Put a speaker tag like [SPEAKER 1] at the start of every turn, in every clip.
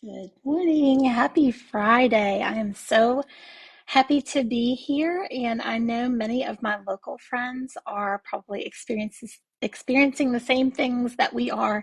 [SPEAKER 1] Good morning. Happy Friday. I am so happy to be here, and I know many of my local friends are probably experiencing the same things that we are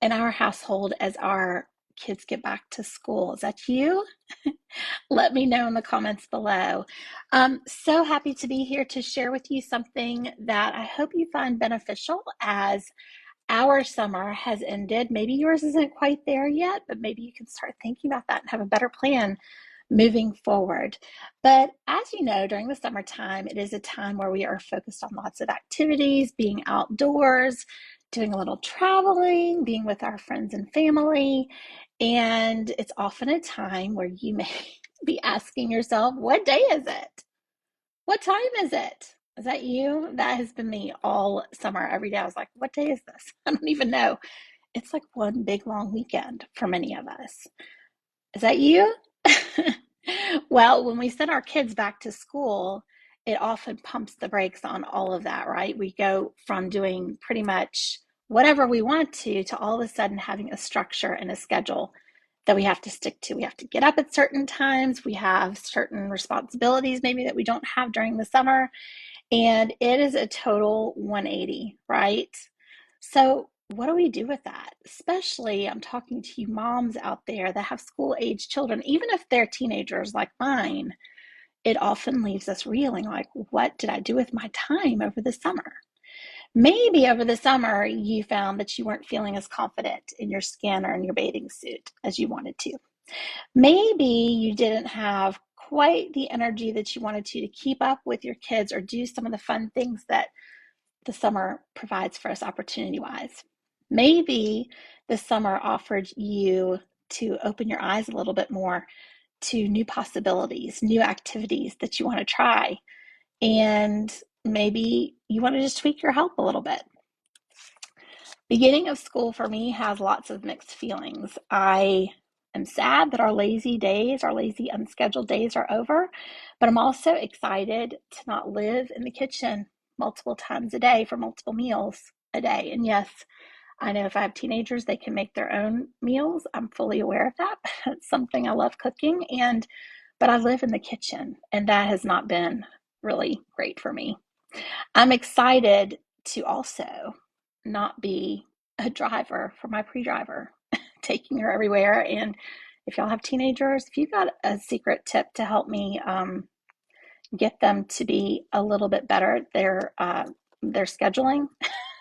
[SPEAKER 1] in our household as our kids get back to school. Is that you? Let me know in the comments below. So happy to be here to share with you something that I hope you find beneficial as our summer has ended. Maybe yours isn't quite there yet, but maybe you can start thinking about that and have a better plan moving forward. But as you know, during the summertime, it is a time where we are focused on lots of activities, being outdoors, doing a little traveling, being with our friends and family. And it's often a time where you may be asking yourself, what day is it? What time is it? Is that you? That has been me all summer. Every day I was like, what day is this? I don't even know. It's like one big long weekend for many of us. Is that you? Well, when we send our kids back to school, it often pumps the brakes on all of that, right? We go from doing pretty much whatever we want to all of a sudden having a structure and a schedule that we have to stick to. We have to get up at certain times. We have certain responsibilities maybe that we don't have during the summer. And it is a total 180, right? So, what do we do with that? Especially, I'm talking to you moms out there that have school age children, even if they're teenagers like mine, it often leaves us reeling like, what did I do with my time over the summer? Maybe over the summer, you found that you weren't feeling as confident in your skin or in your bathing suit as you wanted to. Maybe you didn't have quite the energy that you wanted to keep up with your kids or do some of the fun things that the summer provides for us opportunity wise. Maybe the summer offered you to open your eyes a little bit more to new possibilities, new activities that you want to try. And maybe you want to just tweak your health a little bit. Beginning of school for me has lots of mixed feelings. I am sad that our lazy days, our lazy unscheduled days are over, but I'm also excited to not live in the kitchen multiple times a day for multiple meals a day. And yes, I know if I have teenagers, they can make their own meals. I'm fully aware of that. It's something I love cooking, but I live in the kitchen, and that has not been really great for me. I'm excited to also not be a driver for my pre-driver, taking her everywhere. And if y'all have teenagers, if you've got a secret tip to help me get them to be a little bit better at their scheduling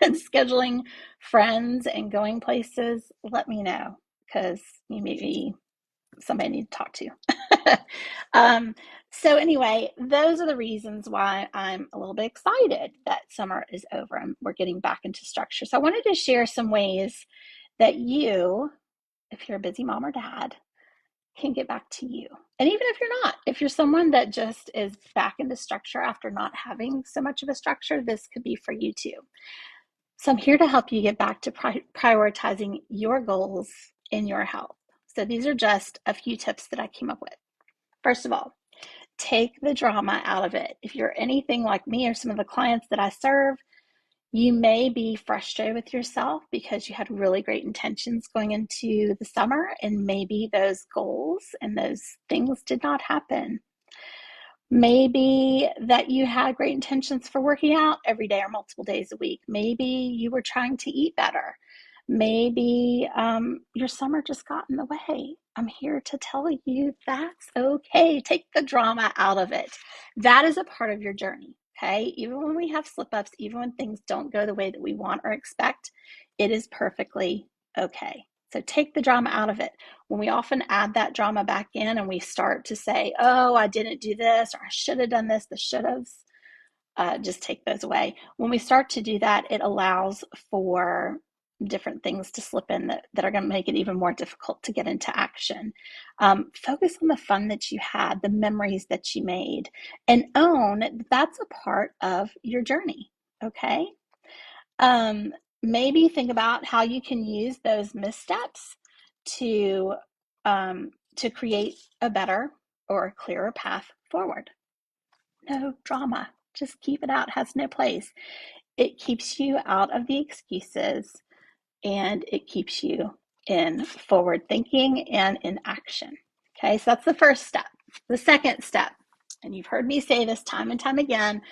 [SPEAKER 1] and scheduling friends and going places, let me know because you may be somebody I need to talk to. um, so anyway, those are the reasons why I'm a little bit excited that summer is over and we're getting back into structure. So I wanted to share some ways that you, if you're a busy mom or dad, can get back to you. And even if you're not, if you're someone that just is back into structure after not having so much of a structure, this could be for you too. So I'm here to help you get back to prioritizing your goals in your health. So these are just a few tips that I came up with. First of all, take the drama out of it. If you're anything like me or some of the clients that I serve, you may be frustrated with yourself because you had really great intentions going into the summer and maybe those goals and those things did not happen. Maybe that you had great intentions for working out every day or multiple days a week. Maybe you were trying to eat better. Maybe your summer just got in the way. I'm here to tell you that's okay. Take the drama out of it. That is a part of your journey. Okay. Even when we have slip ups, even when things don't go the way that we want or expect, it is perfectly okay. So take the drama out of it. When we often add that drama back in and we start to say, oh, I didn't do this, or I should have done this, the should haves, just take those away. When we start to do that, it allows for different things to slip in that are going to make it even more difficult to get into action. Focus on the fun that you had, the memories that you made, and own that's a part of your journey. Okay. Um, Maybe think about how you can use those missteps to to create a better or a clearer path forward. No drama. Just keep it out. It has no place. It keeps you out of the excuses and it keeps you in forward thinking and in action. Okay, so that's the first step. The second step, and you've heard me say this time and time again,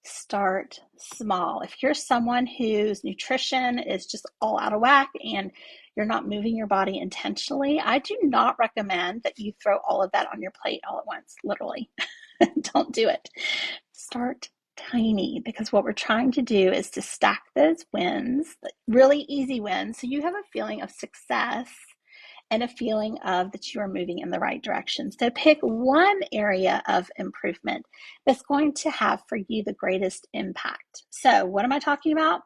[SPEAKER 1] start small. If you're someone whose nutrition is just all out of whack and you're not moving your body intentionally, I do not recommend that you throw all of that on your plate all at once, literally. Don't do it. Start tiny, because what we're trying to do is to stack those wins, really easy wins, so you have a feeling of success and a feeling of that you are moving in the right direction. So pick one area of improvement that's going to have for you the greatest impact. So what am I talking about?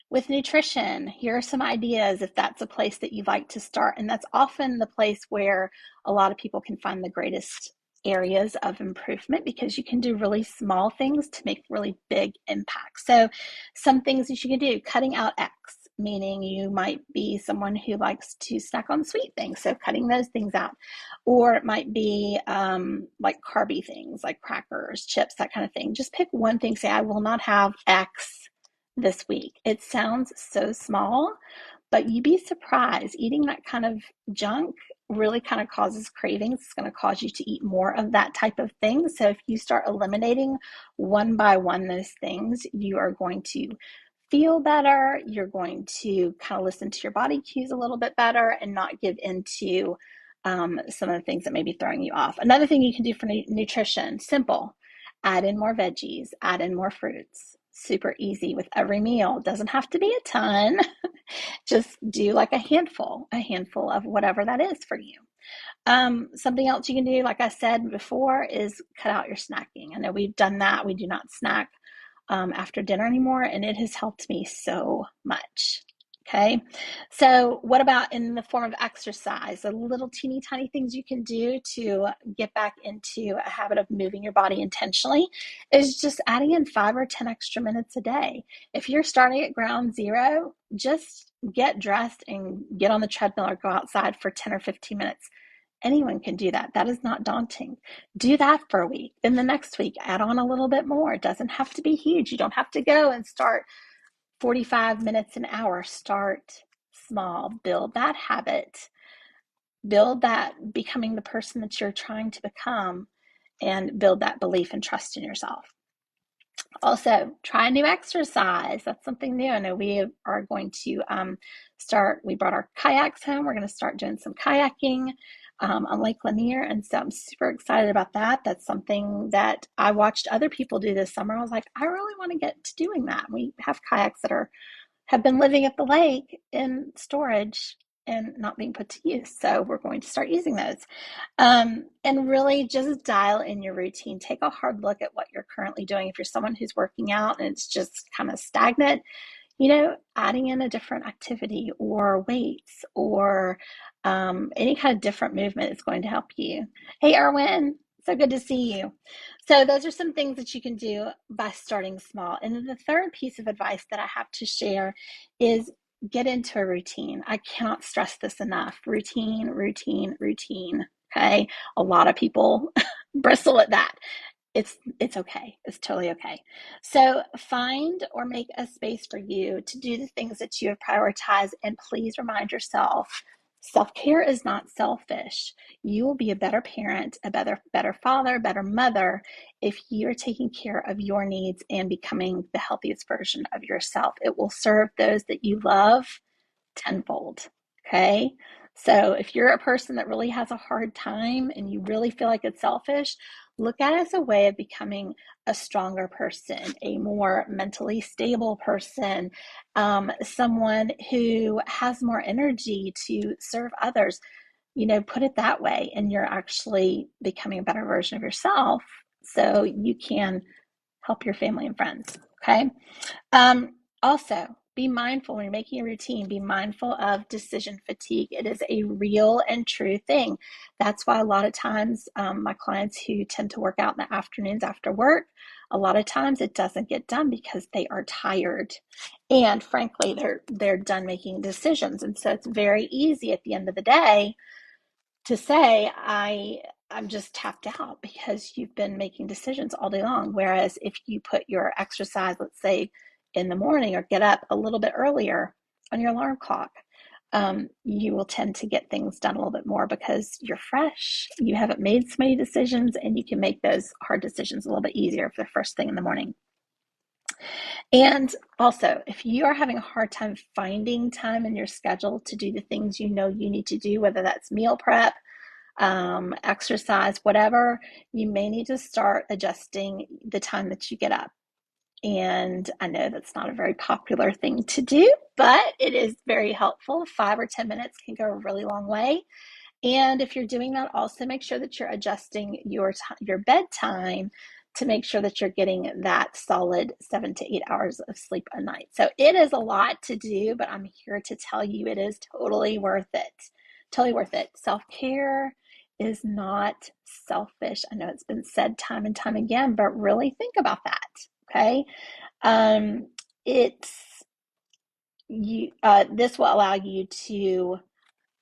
[SPEAKER 1] With nutrition, here are some ideas if that's a place that you'd like to start. And that's often the place where a lot of people can find the greatest areas of improvement, because you can do really small things to make really big impacts. So some things that you can do: cutting out X, meaning you might be someone who likes to snack on sweet things, so cutting those things out. Or it might be like carby things like crackers, chips, that kind of thing. Just pick one thing. Say, I will not have X this week. It sounds so small, but you'd be surprised. Eating that kind of junk really kind of causes cravings. It's going to cause you to eat more of that type of thing. So if you start eliminating one by one those things, you are going to feel better. You're going to kind of listen to your body cues a little bit better and not give into some of the things that may be throwing you off. Another thing you can do for nutrition, simple: add in more veggies, add in more fruits. Super easy with every meal. Doesn't have to be a ton. Just do like a handful of whatever that is for you. Something else you can do, like I said before, is cut out your snacking. I know we've done that. We do not snack after dinner anymore, and it has helped me so much. Okay, so what about in the form of exercise? The little teeny tiny things you can do to get back into a habit of moving your body intentionally is just adding in 5 or 10 extra minutes a day. If you're starting at ground zero, just get dressed and get on the treadmill or go outside for 10 or 15 minutes. Anyone can do that. That is not daunting. Do that for a week. Then the next week, add on a little bit more. It doesn't have to be huge. You don't have to go and start 45 minutes an hour. Start small. Build that habit. Build that becoming the person that you're trying to become, and build that belief and trust in yourself. Also, try a new exercise. That's something new. I know we are going to we brought our kayaks home. We're going to start doing some kayaking on Lake Lanier. And so I'm super excited about that. That's something that I watched other people do this summer. I was like, I really want to get to doing that. We have kayaks that have been living at the lake in storage and not being put to use. So we're going to start using those. And really just dial in your routine. Take a hard look at what you're currently doing. If you're someone who's working out and it's just kind of stagnant, adding in a different activity or weights or any kind of different movement is going to help you. Hey, Erwin, so good to see you. So those are some things that you can do by starting small. And then the third piece of advice that I have to share is get into a routine. I cannot stress this enough. Routine, routine, routine. Okay. A lot of people bristle at that. It's okay. It's totally okay. So find or make a space for you to do the things that you have prioritized, and please remind yourself, self-care is not selfish. You will be a better parent, a better father, better mother if you're taking care of your needs and becoming the healthiest version of yourself. It will serve those that you love tenfold. Okay. So if you're a person that really has a hard time and you really feel like it's selfish, look at it as a way of becoming a stronger person, a more mentally stable person, someone who has more energy to serve others. Put it that way, and you're actually becoming a better version of yourself so you can help your family and friends. Okay. Also, be mindful when you're making a routine, be mindful of decision fatigue. It is a real and true thing. That's why a lot of times my clients who tend to work out in the afternoons after work, a lot of times it doesn't get done because they are tired. And frankly, they're done making decisions. And so it's very easy at the end of the day to say, I'm just tapped out because you've been making decisions all day long. Whereas if you put your exercise, let's say in the morning, or get up a little bit earlier on your alarm clock, you will tend to get things done a little bit more because you're fresh, you haven't made so many decisions, and you can make those hard decisions a little bit easier for the first thing in the morning. And also, if you are having a hard time finding time in your schedule to do the things you know you need to do, whether that's meal prep, exercise, whatever, you may need to start adjusting the time that you get up. And I know that's not a very popular thing to do, but it is very helpful. 5 or 10 minutes can go a really long way. And if you're doing that, also make sure that you're adjusting your bedtime to make sure that you're getting that solid 7 to 8 hours of sleep a night. So it is a lot to do, but I'm here to tell you it is totally worth it. Totally worth it. Self-care is not selfish. I know it's been said time and time again, but really think about that. Okay. It's you. This will allow you to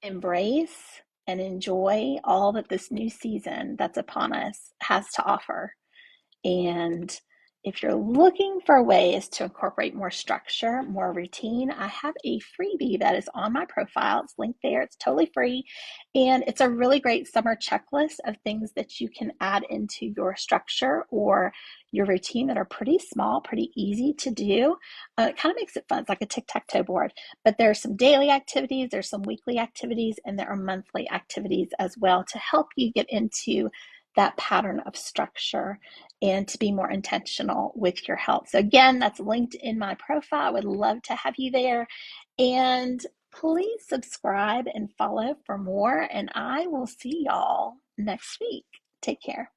[SPEAKER 1] embrace and enjoy all that this new season that's upon us has to offer. And if you're looking for ways to incorporate more structure, more routine, I have a freebie that is on my profile. It's linked there. It's totally free. And it's a really great summer checklist of things that you can add into your structure or your routine that are pretty small, pretty easy to do. It kind of makes it fun. It's like a tic-tac-toe board. But there's some daily activities, there's some weekly activities, and there are monthly activities as well to help you get into that pattern of structure and to be more intentional with your health. So again, that's linked in my profile. I would love to have you there. And please subscribe and follow for more. And I will see y'all next week. Take care.